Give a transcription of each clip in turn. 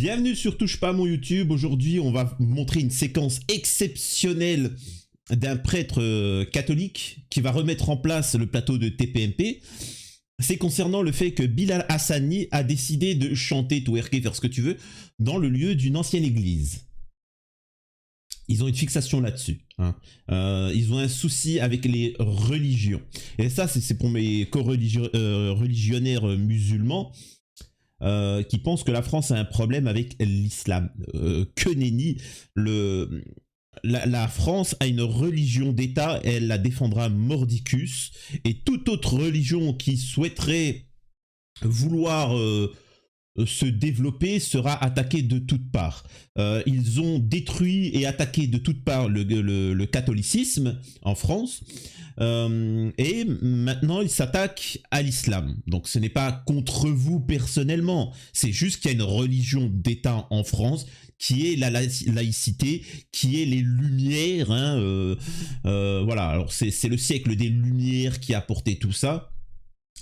Bienvenue sur Touche pas à mon YouTube. Aujourd'hui, on va vous montrer une séquence exceptionnelle d'un prêtre catholique qui va remettre en place le plateau de TPMP. C'est concernant le fait que Bilal Hassani a décidé de chanter, twerker, faire ce que tu veux, dans le lieu d'une ancienne église. Ils ont une fixation là-dessus. Hein. Ils ont un souci avec les religions. Et ça, c'est pour mes co-religionnaires musulmans qui pensent que la France a un problème avec l'islam. Que nenni, la France a une religion d'État, elle la défendra mordicus, et toute autre religion qui souhaiterait vouloir se développer sera attaquée de toutes parts. Ils ont détruit et attaqué de toutes parts le catholicisme en France, et maintenant ils s'attaquent à l'islam. Donc ce n'est pas contre vous personnellement, c'est juste qu'il y a une religion d'État en France qui est la laïcité, qui est les Lumières. Hein, voilà, alors c'est le siècle des Lumières qui a apporté tout ça.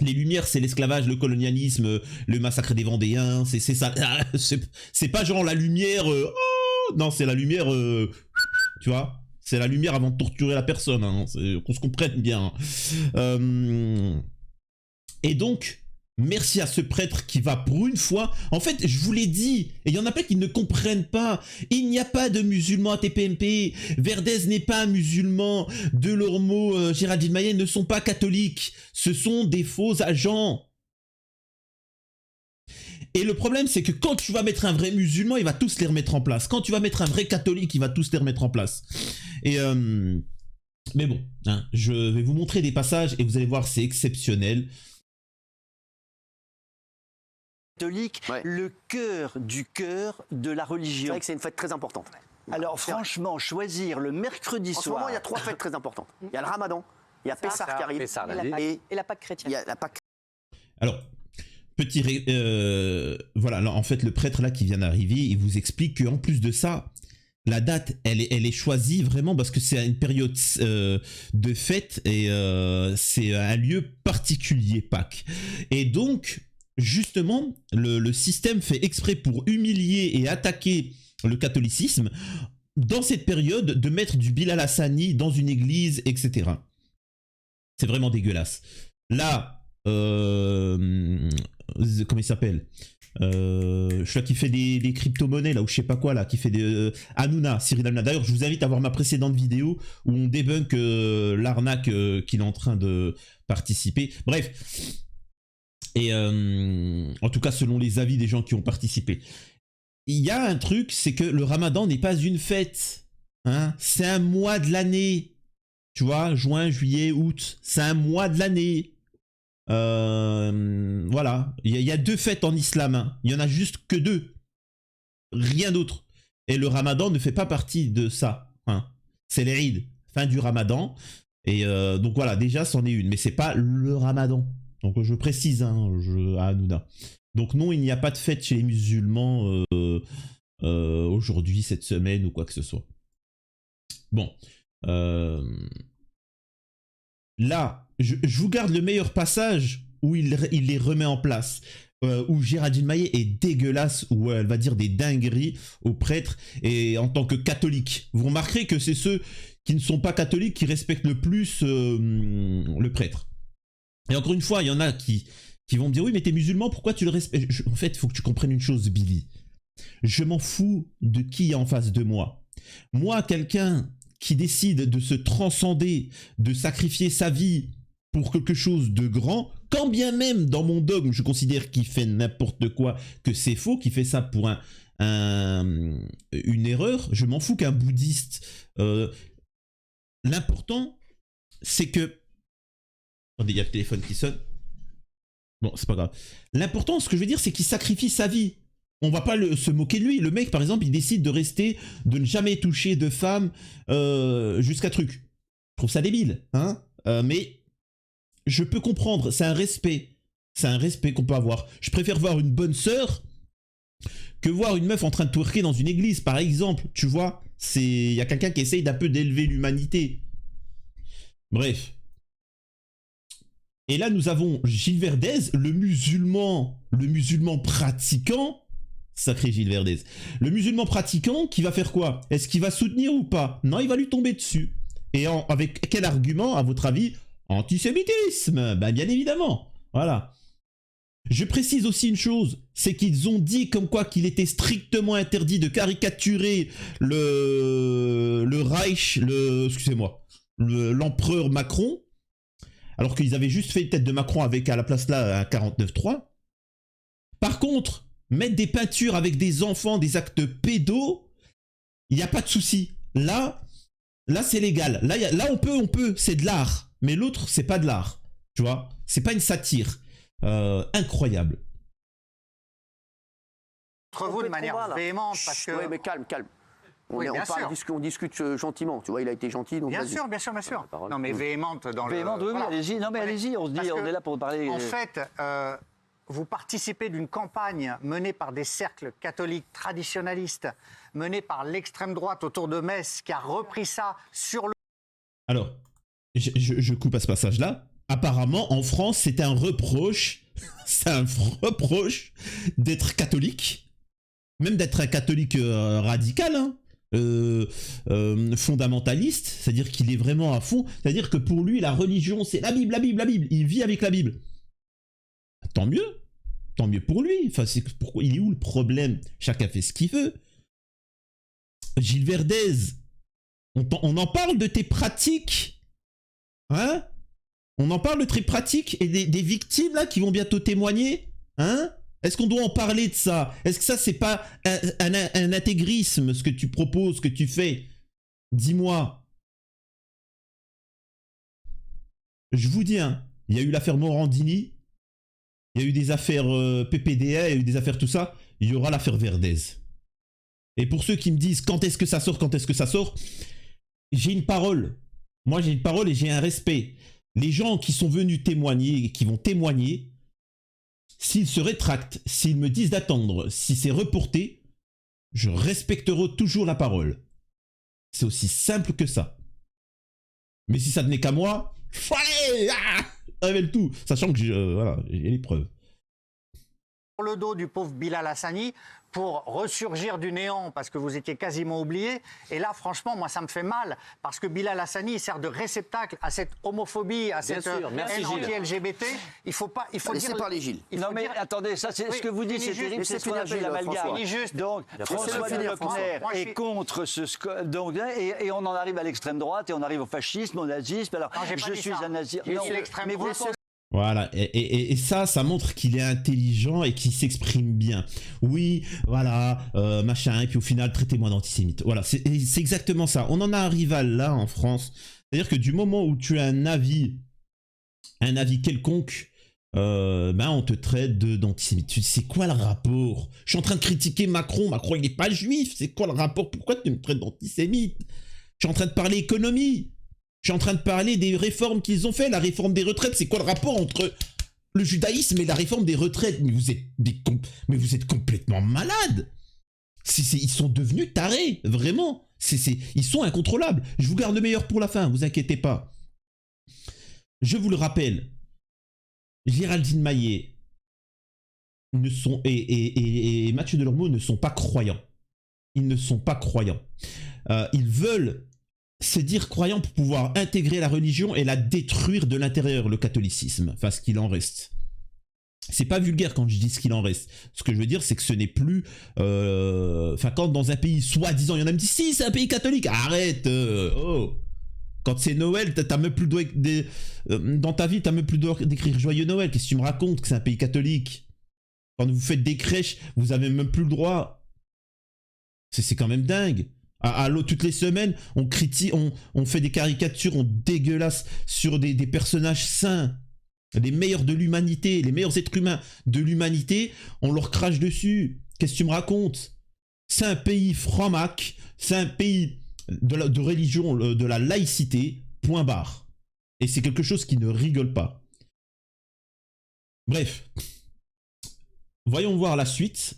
Les Lumières, c'est l'esclavage, le colonialisme, le massacre des Vendéens, c'est ça. C'est pas genre la lumière... oh non, c'est la lumière... tu vois, c'est la lumière avant de torturer la personne, hein, qu'on se comprenne bien. Et donc, merci à ce prêtre qui va pour une fois... En fait, je vous l'ai dit, et il y en a plein qui ne comprennent pas. Il n'y a pas de musulmans à TPMP. Verdez n'est pas un musulman. Delormeau, Géraldine Maillet ne sont pas catholiques. Ce sont des faux agents. Et le problème, c'est que quand tu vas mettre un vrai musulman, il va tous les remettre en place. Quand tu vas mettre un vrai catholique, il va tous les remettre en place. Et... mais bon, hein, je vais vous montrer des passages et vous allez voir, c'est exceptionnel. Catholique, ouais. Le cœur de la religion. C'est vrai que c'est une fête très importante. Alors franchement, choisir le mercredi soir... En ce moment, il y a 3 fêtes très importantes. Il y a le Ramadan, il y a Pessah qui arrive, et la Pâque chrétienne. Il y a la Pâque. Alors, voilà, en fait, le prêtre là qui vient d'arriver, il vous explique qu'en plus de ça, la date, elle est choisie vraiment parce que c'est une période de fête et c'est un lieu particulier, Pâques. Et donc... Justement, le système fait exprès pour humilier et attaquer le catholicisme dans cette période de mettre du Bilal Hassani dans une église, etc. C'est vraiment dégueulasse. Là, comment il s'appelle je sais qui fait des crypto-monnaies là ou je sais pas quoi là, qui fait des Hanouna, Cyril Hanouna. D'ailleurs, je vous invite à voir ma précédente vidéo où on débunk l'arnaque qu'il est en train de participer. Bref. Et en tout cas, selon les avis des gens qui ont participé. Il y a un truc, c'est que le Ramadan n'est pas une fête. Hein, c'est un mois de l'année. Tu vois, juin, juillet, août. C'est un mois de l'année. Voilà. Il y a 2 fêtes en islam. Hein. Il y en a juste que 2. Rien d'autre. Et le Ramadan ne fait pas partie de ça. Hein. C'est l'Eid, fin du Ramadan. Et donc voilà, déjà, c'en est une. Mais c'est pas le Ramadan. Donc je précise hein, à Hanouna. Donc non, il n'y a pas de fête chez les musulmans aujourd'hui, cette semaine ou quoi que ce soit. Bon. Là, je vous garde le meilleur passage où il les remet en place. Où Géraldine Maillet est dégueulasse, où elle va dire des dingueries aux prêtres et en tant que catholique. Vous remarquerez que c'est ceux qui ne sont pas catholiques qui respectent le plus le prêtre. Et encore une fois, il y en a qui vont me dire « Oui, mais t'es musulman, pourquoi tu le respectes ?» En fait, il faut que tu comprennes une chose, Billy. Je m'en fous de qui est en face de moi. Moi, quelqu'un qui décide de se transcender, de sacrifier sa vie pour quelque chose de grand, quand bien même dans mon dogme, je considère qu'il fait n'importe quoi, que c'est faux, qu'il fait ça pour une erreur, je m'en fous qu'un bouddhiste... L'important, c'est que... Attendez, il y a le téléphone qui sonne. Bon, c'est pas grave. L'important, ce que je veux dire, c'est qu'il sacrifie sa vie. On va pas se moquer de lui. Le mec, par exemple, il décide de rester, de ne jamais toucher de femme jusqu'à truc. Je trouve ça débile, hein. Mais je peux comprendre, c'est un respect. C'est un respect qu'on peut avoir. Je préfère voir une bonne sœur que voir une meuf en train de twerker dans une église, par exemple. Tu vois, il y a quelqu'un qui essaye d'un peu d'élever l'humanité. Bref. Et là, nous avons Gilles Verdez, le musulman pratiquant. Sacré Gilles Verdez. Le musulman pratiquant qui va faire quoi? Est-ce qu'il va soutenir ou pas? Non, il va lui tomber dessus. Et avec quel argument, à votre avis? Antisémitisme, ben bien évidemment. Voilà. Je précise aussi une chose, c'est qu'ils ont dit comme quoi qu'il était strictement interdit de caricaturer le Reich, excusez-moi, l'empereur Macron, alors qu'ils avaient juste fait une tête de Macron avec à la place là un 49.3. Par contre, mettre des peintures avec des enfants, des actes pédos, il n'y a pas de souci. Là c'est légal. Là on peut, c'est de l'art. Mais l'autre, c'est pas de l'art. Tu vois, c'est pas une satire. Incroyable. Entre vous de manière véhémente, parce que... Oui, mais calme. Oui, On discute gentiment. Tu vois, il a été gentil. Donc bien sûr. Non, mais véhémente dans le... Véhémente, oui, voilà. allez-y. Non, mais allez-y, on est là pour parler... En fait, vous participez d'une campagne menée par des cercles catholiques traditionnalistes, menée par l'extrême droite autour de Metz, qui a repris ça sur le... Alors, je coupe à ce passage-là. Apparemment, en France, c'est un reproche d'être catholique, même d'être un catholique radical, hein, fondamentaliste, c'est-à-dire qu'il est vraiment à fond, c'est-à-dire que pour lui, la religion, c'est la Bible, il vit avec la Bible. Tant mieux pour lui, enfin, pourquoi il est où le problème? Chacun fait ce qu'il veut. Gilles Verdez, on en parle de tes pratiques, hein? On en parle de tes pratiques et des victimes là qui vont bientôt témoigner, hein? Est-ce qu'on doit en parler de ça? Est-ce que ça c'est pas un intégrisme ce que tu proposes, ce que tu fais? Dis-moi. Je vous dis, hein, il y a eu l'affaire Morandini, il y a eu des affaires PPDA, il y a eu des affaires tout ça, il y aura l'affaire Verdez. Et pour ceux qui me disent quand est-ce que ça sort, j'ai une parole. Moi j'ai une parole et j'ai un respect. Les gens qui sont venus témoigner et qui vont témoigner, s'ils se rétractent, s'ils me disent d'attendre, si c'est reporté, je respecterai toujours la parole. C'est aussi simple que ça. Mais si ça tenait qu'à moi, révèle tout, sachant que voilà, j'ai les preuves. Sur le dos du pauvre Bilal Hassani pour ressurgir du néant parce que vous étiez quasiment oublié. Et là, franchement, moi, ça me fait mal parce que Bilal Hassani il sert de réceptacle à cette homophobie, à cette haine anti-LGBT. Il faut Laissez parler Gilles. Non, mais attendez, ça, c'est ce que vous dites, c'est terrible, c'est ce qu'on appelle l'amalgame. Donc, François Leclerc est contre ce... Donc, et on en arrive à l'extrême droite et on arrive au fascisme, au nazisme. Alors, je suis un nazi. Non, mais vous pensez... Voilà, et ça montre qu'il est intelligent et qu'il s'exprime bien. Oui, voilà, machin, et puis au final, traitez-moi d'antisémite. Voilà, c'est exactement ça. On en arrive à là en France. C'est-à-dire que du moment où tu as un avis quelconque, on te traite d'antisémite. C'est quoi le rapport? Je suis en train de critiquer Macron. Macron, il n'est pas juif. C'est quoi le rapport? Pourquoi tu me traites d'antisémite? Je suis en train de parler économie. Je suis en train de parler des réformes qu'ils ont fait, la réforme des retraites. C'est quoi le rapport entre le judaïsme et la réforme des retraites? Mais vous êtes complètement malades. Ils sont devenus tarés, vraiment. Ils sont incontrôlables. Je vous garde le meilleur pour la fin, vous inquiétez pas. Je vous le rappelle, Géraldine Maillet et Mathieu Delormeau ne sont pas croyants. Ils ne sont pas croyants. Ils veulent se dire croyant pour pouvoir intégrer la religion et la détruire de l'intérieur, le catholicisme, enfin ce qu'il en reste. C'est pas vulgaire quand je dis ce qu'il en reste. Ce que je veux dire, c'est que ce n'est plus... Enfin, quand dans un pays, soi-disant, il y en a qui me disent « Si, c'est un pays catholique !» Arrête oh. Quand c'est Noël, t'as même plus le droit... dans ta vie, t'as même plus le droit d'écrire « Joyeux Noël !» Qu'est-ce que tu me racontes que c'est un pays catholique? Quand vous faites des crèches, vous avez même plus le droit. C'est quand même dingue. Toutes les semaines, on critique, on fait des caricatures, on dégueulasse sur des personnages saints, les meilleurs de l'humanité, les meilleurs êtres humains de l'humanité, on leur crache dessus. Qu'est-ce que tu me racontes? C'est un pays franc-mac, c'est un pays de religion, de la laïcité, point barre. Et c'est quelque chose qui ne rigole pas. Bref, voyons voir la suite.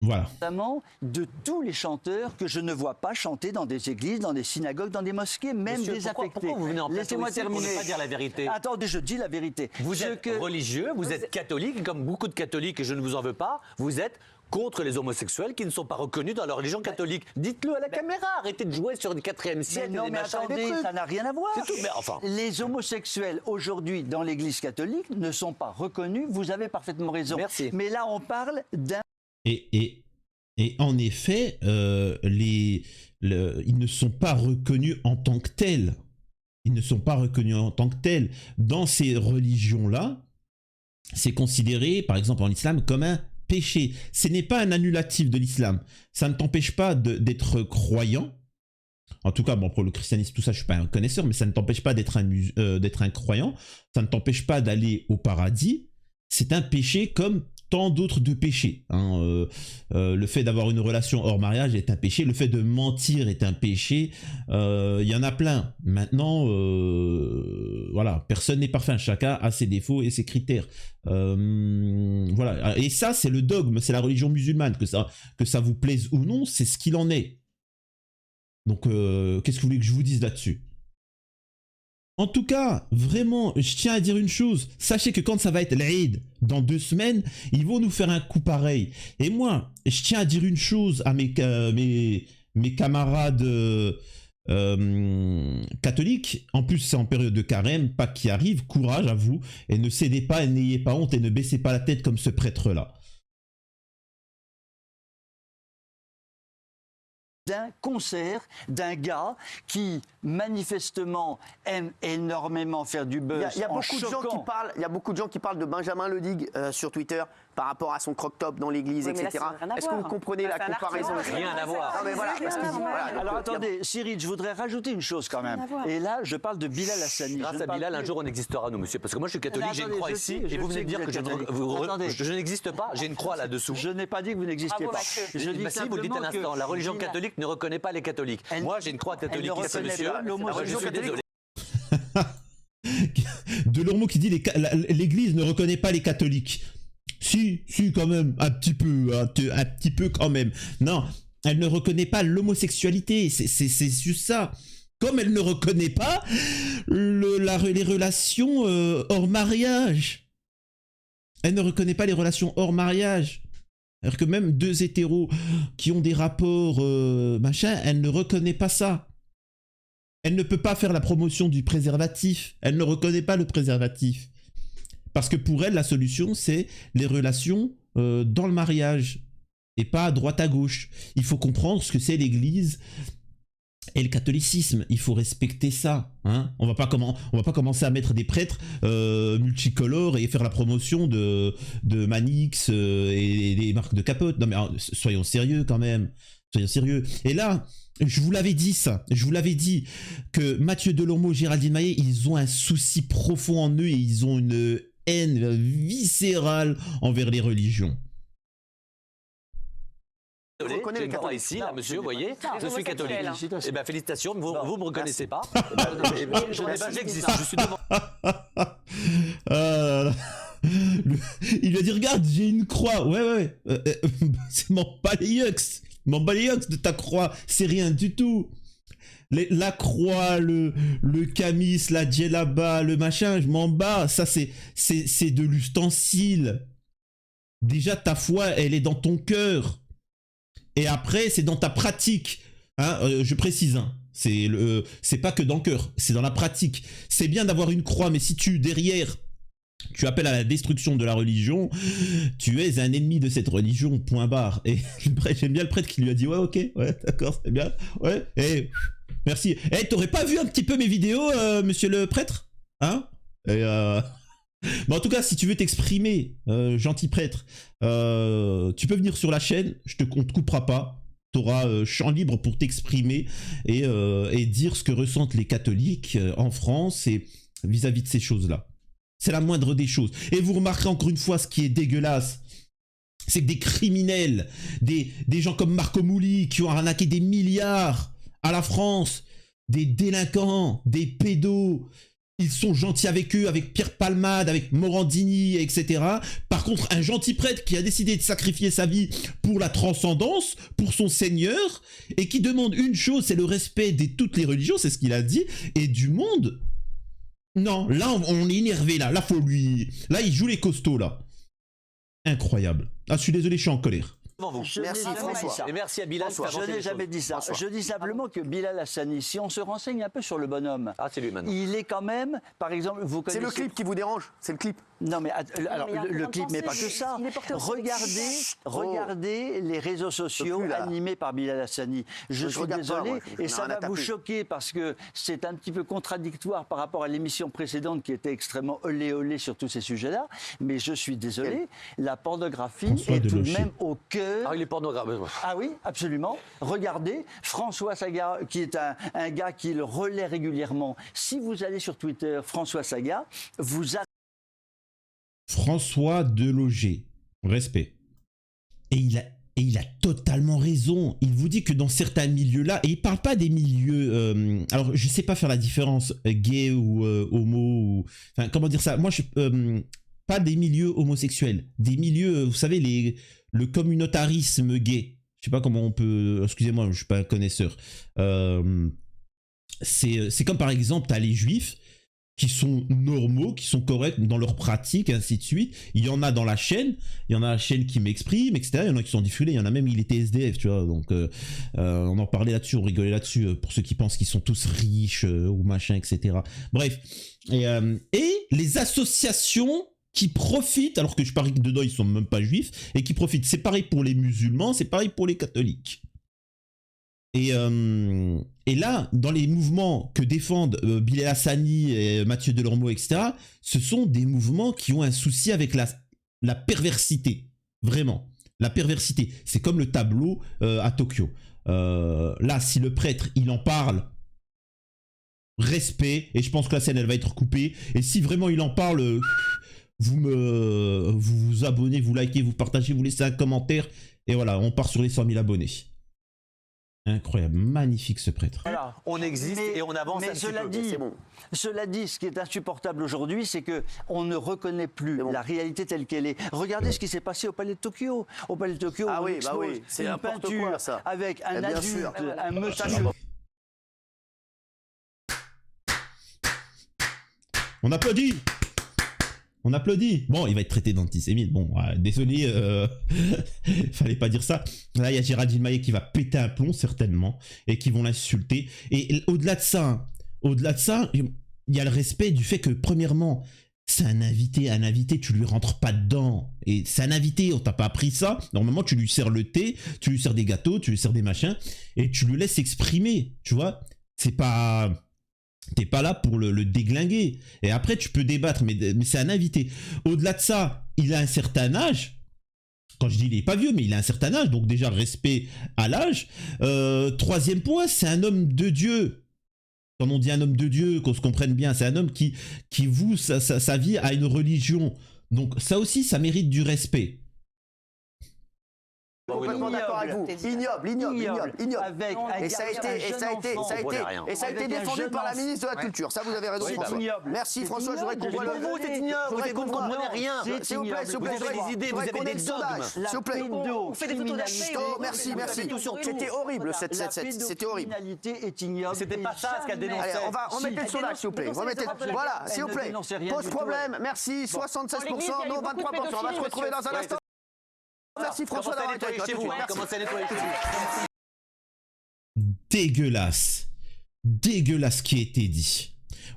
Voilà. Notamment de tous les chanteurs que je ne vois pas chanter dans des églises, dans des synagogues, dans des mosquées, même Monsieur, désaffectés. pourquoi vous venez en plateau Laissez-moi ici pour terminer. ne pas dire la vérité? Attendez, je dis la vérité. Vous êtes religieux, vous êtes catholique, et comme beaucoup de catholiques, et je ne vous en veux pas, vous êtes contre les homosexuels qui ne sont pas reconnus dans leur religion catholique. Dites-le à la caméra, arrêtez de jouer sur le 4e siècle. Mais non, des mais machins et des attendez, trucs. ça n'a rien à voir. C'est tout, mais enfin. Les homosexuels aujourd'hui dans l'Église catholique ne sont pas reconnus. Vous avez parfaitement raison. Merci. Mais là, on parle d'un... Et en effet, ils ne sont pas reconnus en tant que tels. Ils ne sont pas reconnus en tant que tels. Dans ces religions-là, c'est considéré, par exemple en islam, comme un péché. Ce n'est pas un annulatif de l'islam. Ça ne t'empêche pas d'être croyant. En tout cas, bon, pour le christianisme, tout ça, je ne suis pas un connaisseur, mais ça ne t'empêche pas d'être un croyant. Ça ne t'empêche pas d'aller au paradis. C'est un péché comme tant d'autres de péchés. Hein. Le fait d'avoir une relation hors mariage est un péché. Le fait de mentir est un péché. Il y en a plein. Maintenant, voilà, personne n'est parfait. Chacun a ses défauts et ses critères. Voilà. Et ça, c'est le dogme. C'est la religion musulmane. Que ça vous plaise ou non, c'est ce qu'il en est. Donc, qu'est-ce que vous voulez que je vous dise là-dessus ? En tout cas, vraiment, je tiens à dire une chose. Sachez que quand ça va être l'Aïd, dans 2 semaines, ils vont nous faire un coup pareil. Et moi, je tiens à dire une chose à mes camarades catholiques. En plus, c'est en période de carême, Pâques qui arrive. Courage à vous. Et ne cédez pas, et n'ayez pas honte, et ne baissez pas la tête comme ce prêtre-là. D'un concert d'un gars qui manifestement aime énormément faire du buzz. Il y a beaucoup de gens qui parlent de Benjamin Ledig sur Twitter par rapport à son croque-top dans l'église, Oui, etc. Est-ce que vous comprenez la comparaison? Rien à voir. Non, mais voilà, parce que voilà, Alors attendez, Cyril, je voudrais rajouter une chose quand même. Et là, je parle de Bilal Hassani. Grâce à Bilal, un jour on existera, nous, monsieur. Parce que moi, je suis catholique, j'ai une croix ici, et vous venez de dire que je n'existe pas, j'ai une croix là-dessous. Je n'ai pas dit que vous n'existiez pas. Je dis Si, vous le dites à l'instant, la religion catholique ne reconnaît pas les catholiques. Moi, j'ai une croix catholique ici, monsieur. Je suis désolé. Delormeau qui dit l'église ne reconnaît pas les catholiques. Si, quand même, un petit peu quand même. Non, elle ne reconnaît pas l'homosexualité, c'est juste ça. Comme elle ne reconnaît pas les relations hors mariage. Elle ne reconnaît pas les relations hors mariage. Alors que même 2 hétéros qui ont des rapports machin, elle ne reconnaît pas ça. Elle ne peut pas faire la promotion du préservatif. Elle ne reconnaît pas le préservatif. Parce que pour elle, la solution, c'est les relations dans le mariage. Et pas à droite à gauche. Il faut comprendre ce que c'est l'église et le catholicisme. Il faut respecter ça. Hein. On va pas commencer à mettre des prêtres multicolores et faire la promotion de Manix et des marques de capote. Non mais soyons sérieux quand même. Soyons sérieux. Et là... Je vous l'avais dit ça, je vous l'avais dit que Mathieu Delormeau, Géraldine Maillet, ils ont un souci profond en eux et ils ont une haine viscérale envers les religions. Désolé, j'ai une croix ici, là, monsieur, vous voyez, je suis catholique. Eh bien, félicitations, vous ne me reconnaissez pas. J'existe, je suis devant. Il lui a dit, regarde, j'ai une croix. Ouais. C'est mon balayux. M'en bats les yeux de ta croix, c'est rien du tout. La croix, le camis, la djellaba, le machin, je m'en bats. Ça, c'est de l'ustensile. Déjà, ta foi, elle est dans ton cœur. Et après, c'est dans ta pratique. Hein, je précise, hein. C'est pas que dans le cœur, c'est dans la pratique. C'est bien d'avoir une croix, mais si derrière... tu appelles à la destruction de la religion, tu es un ennemi de cette religion, point barre. Et j'aime bien le prêtre qui lui a dit ouais, ok, ouais, d'accord, c'est bien, ouais, et merci. Eh, t'aurais pas vu un petit peu mes vidéos, monsieur le prêtre? Hein? Et mais en tout cas, si tu veux t'exprimer, gentil prêtre, tu peux venir sur la chaîne, on te coupera pas. T'auras champ libre pour t'exprimer et dire ce que ressentent les catholiques en France et vis-à-vis de ces choses-là. C'est la moindre des choses. Et vous remarquerez encore une fois ce qui est dégueulasse. C'est que des criminels, des gens comme Marco Mouli qui ont arnaqué des milliards à la France, des délinquants, des pédos, ils sont gentils avec eux, avec Pierre Palmade, avec Morandini, etc. Par contre, un gentil prêtre qui a décidé de sacrifier sa vie pour la transcendance, pour son Seigneur, et qui demande une chose, c'est le respect de toutes les religions, c'est ce qu'il a dit, et du monde. Non, là, on est énervé, là. Là, faut lui... Là, il joue les costauds, là. Incroyable. Ah, je suis désolé, je suis en colère. Merci François. Et merci à Bilal. Je n'ai jamais dit ça. Je dis simplement que Bilal Hassani, si on se renseigne un peu sur le bonhomme, c'est lui maintenant. Il est quand même, par exemple, vous connaissez... C'est le clip qui vous dérange, c'est le clip. Non mais alors le clip, mais pas que ça. Regardez les réseaux sociaux animés par Bilal Hassani. Je suis désolé et ça va vous choquer parce que c'est un petit peu contradictoire par rapport à l'émission précédente qui était extrêmement olé olé sur tous ces sujets-là. Mais je suis désolé, la pornographie est tout de même au cœur. Ah, il est pornographe. Ah oui, absolument. Regardez, François Saga, qui est un gars qui le relaie régulièrement. Si vous allez sur Twitter, François Saga, vous avez... François Deloger, respect. Et il a totalement raison. Il vous dit que dans certains milieux-là, et il parle pas des milieux... alors, je sais pas faire la différence gay ou homo, ou... Enfin, comment dire ça? Moi, pas des milieux homosexuels. Des milieux, vous savez, le communautarisme gay. Je sais pas comment on peut... Excusez-moi, je suis pas un connaisseur. C'est comme par exemple, t'as les juifs qui sont normaux, qui sont corrects dans leurs pratiques, ainsi de suite. Il y en a dans la chaîne, il y en a la chaîne qui m'exprime, etc. Il y en a qui sont diffusés, il y en a même, il était SDF, tu vois. Donc, on en parlait là-dessus, on rigolait là-dessus, pour ceux qui pensent qu'ils sont tous riches ou machin, etc. Bref. Et les associations qui profitent, alors que je parie que dedans, ils sont même pas juifs, et qui profitent. C'est pareil pour les musulmans, c'est pareil pour les catholiques. Et là, dans les mouvements que défendent Bilal Hassani, et Mathieu Delormeau, etc., ce sont des mouvements qui ont un souci avec la perversité. Vraiment. La perversité. C'est comme le tableau à Tokyo. Là, si le prêtre, il en parle, respect, et je pense que la scène, elle va être coupée. Et si vraiment il en parle, vous vous abonnez, vous likez, vous partagez, vous laissez un commentaire, et voilà, on part sur les 100 000 abonnés. Incroyable, magnifique ce prêtre. Voilà, on existe et on avance un petit peu. Cela dit, ce qui est insupportable aujourd'hui, c'est qu'on ne reconnaît plus la réalité telle qu'elle est. Regardez ce qui s'est passé au Palais de Tokyo. Au Palais de Tokyo, on expose une peinture avec un adulte, un monsieur... On applaudit! On applaudit. Bon, il va être traité d'antisémite. Bon, désolé, fallait pas dire ça. Là, il y a Géraldine Maillet qui va péter un plomb, certainement, et qui vont l'insulter. Et au-delà de ça, il y a le respect du fait que, premièrement, c'est un invité, tu lui rentres pas dedans. Et c'est un invité, on t'a pas appris ça. Normalement, tu lui sers le thé, tu lui sers des gâteaux, tu lui sers des machins, et tu le laisses exprimer, tu vois. C'est pas... T'es pas là pour le déglinguer. Et après, tu peux débattre, mais c'est un invité. Au-delà de ça, il a un certain âge. Quand je dis il est pas vieux, mais il a un certain âge. Donc déjà, respect à l'âge. Troisième point, c'est un homme de Dieu. Quand on dit un homme de Dieu, qu'on se comprenne bien, c'est un homme qui voue sa vie à une religion. Donc ça aussi, ça mérite du respect. Complètement d'accord avec vous. Ignoble. Et ça a été défendu par la ministre de la Culture. Ça, vous avez raison, François. Merci, François. Je voudrais qu'on voit vous, c'est ignoble. Vous ne comprenez rien. S'il vous plaît, vous avez des idées, vous avez des dogmes. S'il vous plaît. On fait des photos d'acheter. Merci. C'était horrible, c'était horrible. La pédocriminalité est ignoble. C'était pas ça ce qu'a dénoncé. Allez, on va remettre le sondage, s'il vous plaît. Voilà, s'il vous plaît. Pose problème. Merci. 76%, non 23%. On va se retrouver dans un instant. Merci François d'avoir été avec nous. Commencez à nettoyer chez vous. Dégueulasse ce qui a été dit.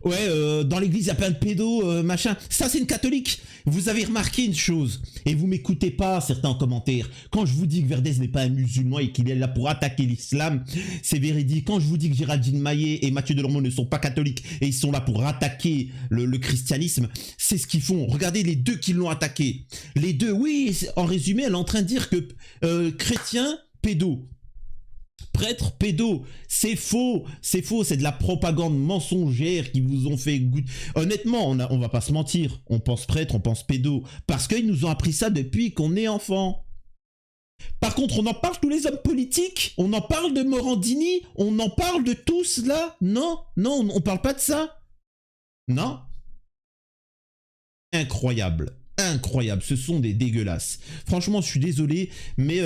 Ouais, dans l'église, il y a plein de pédos, machin. Ça, c'est une catholique. Vous avez remarqué une chose, et vous m'écoutez pas, certains en commentaire. Quand je vous dis que Verdès n'est pas un musulman et qu'il est là pour attaquer l'islam, c'est véridique. Quand je vous dis que Géraldine Maillet et Mathieu Delormeau ne sont pas catholiques et ils sont là pour attaquer le christianisme, c'est ce qu'ils font. Regardez les deux qui l'ont attaqué. Les deux, oui, en résumé, elle est en train de dire que chrétien, pédo. Prêtre pédo, c'est faux, c'est de la propagande mensongère qui vous ont fait goûter. Honnêtement, on va pas se mentir, on pense prêtre, on pense pédo, parce qu'ils nous ont appris ça depuis qu'on est enfant. Par contre, on en parle tous les hommes politiques, on en parle de Morandini, on en parle de tout cela. Non, on parle pas de ça. Non. Incroyable. incroyables, ce sont des dégueulasses. Franchement, je suis désolé, mais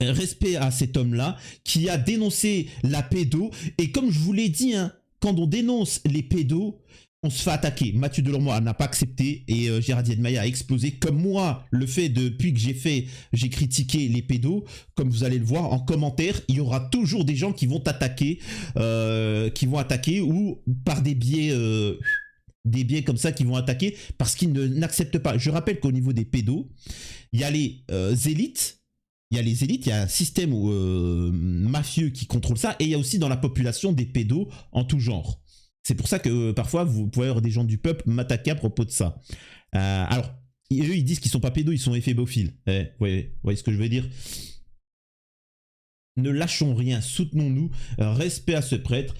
respect à cet homme-là qui a dénoncé la pédo. Et comme je vous l'ai dit, hein, quand on dénonce les pédos, on se fait attaquer. Mathieu Delormeau n'a pas accepté et Gérard Diedmaia a explosé. Comme moi, le fait depuis que j'ai critiqué les pédos, comme vous allez le voir en commentaire, il y aura toujours des gens qui vont attaquer, ou par des biais comme ça qui vont attaquer parce qu'ils n'acceptent pas. Je rappelle qu'au niveau des pédos, il y a les élites. Il y a un système mafieux qui contrôle ça, et il y a aussi dans la population des pédos en tout genre. C'est pour ça que parfois vous pouvez avoir des gens du peuple m'attaquer à propos de ça. Alors, eux ils disent qu'ils sont pas pédos, ils sont éphébophiles. Vous voyez ce que je veux dire? Ne lâchons rien, soutenons-nous, respect à ce prêtre.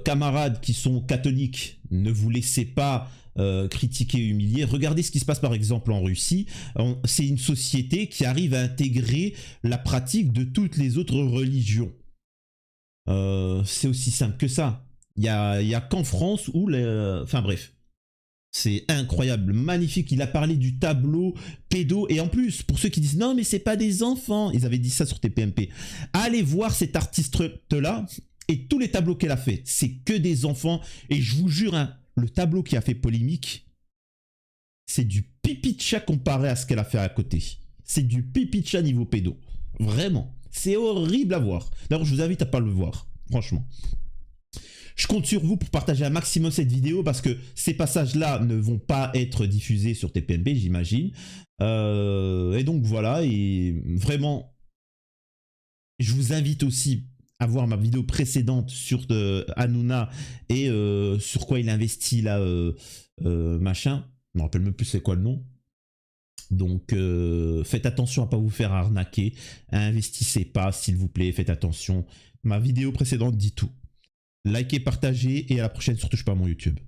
Camarades qui sont catholiques, ne vous laissez pas critiquer et humilier. Regardez ce qui se passe par exemple en Russie. C'est une société qui arrive à intégrer la pratique de toutes les autres religions. C'est aussi simple que ça. Il y a qu'en France où enfin bref. C'est incroyable, magnifique. Il a parlé du tableau pédo. Et en plus, pour ceux qui disent non mais c'est pas des enfants, ils avaient dit ça sur TPMP. Allez voir cet artiste-là et tous les tableaux qu'elle a fait. C'est que des enfants. Et je vous jure, hein, le tableau qui a fait polémique, c'est du pipi de chat comparé à ce qu'elle a fait à côté. C'est du pipi de chat niveau pédo. Vraiment. C'est horrible à voir. D'ailleurs, je vous invite à pas le voir. Franchement. Je compte sur vous pour partager un maximum cette vidéo parce que ces passages-là ne vont pas être diffusés sur TPMP, j'imagine. Et donc voilà, et vraiment, je vous invite aussi à voir ma vidéo précédente sur Hanouna et sur quoi il investit là, machin. Je ne me rappelle même plus c'est quoi le nom. Donc faites attention à pas vous faire arnaquer. Investissez pas, s'il vous plaît, faites attention. Ma vidéo précédente dit tout. Likez, partagez et à la prochaine sur Touche pas à mon YouTube.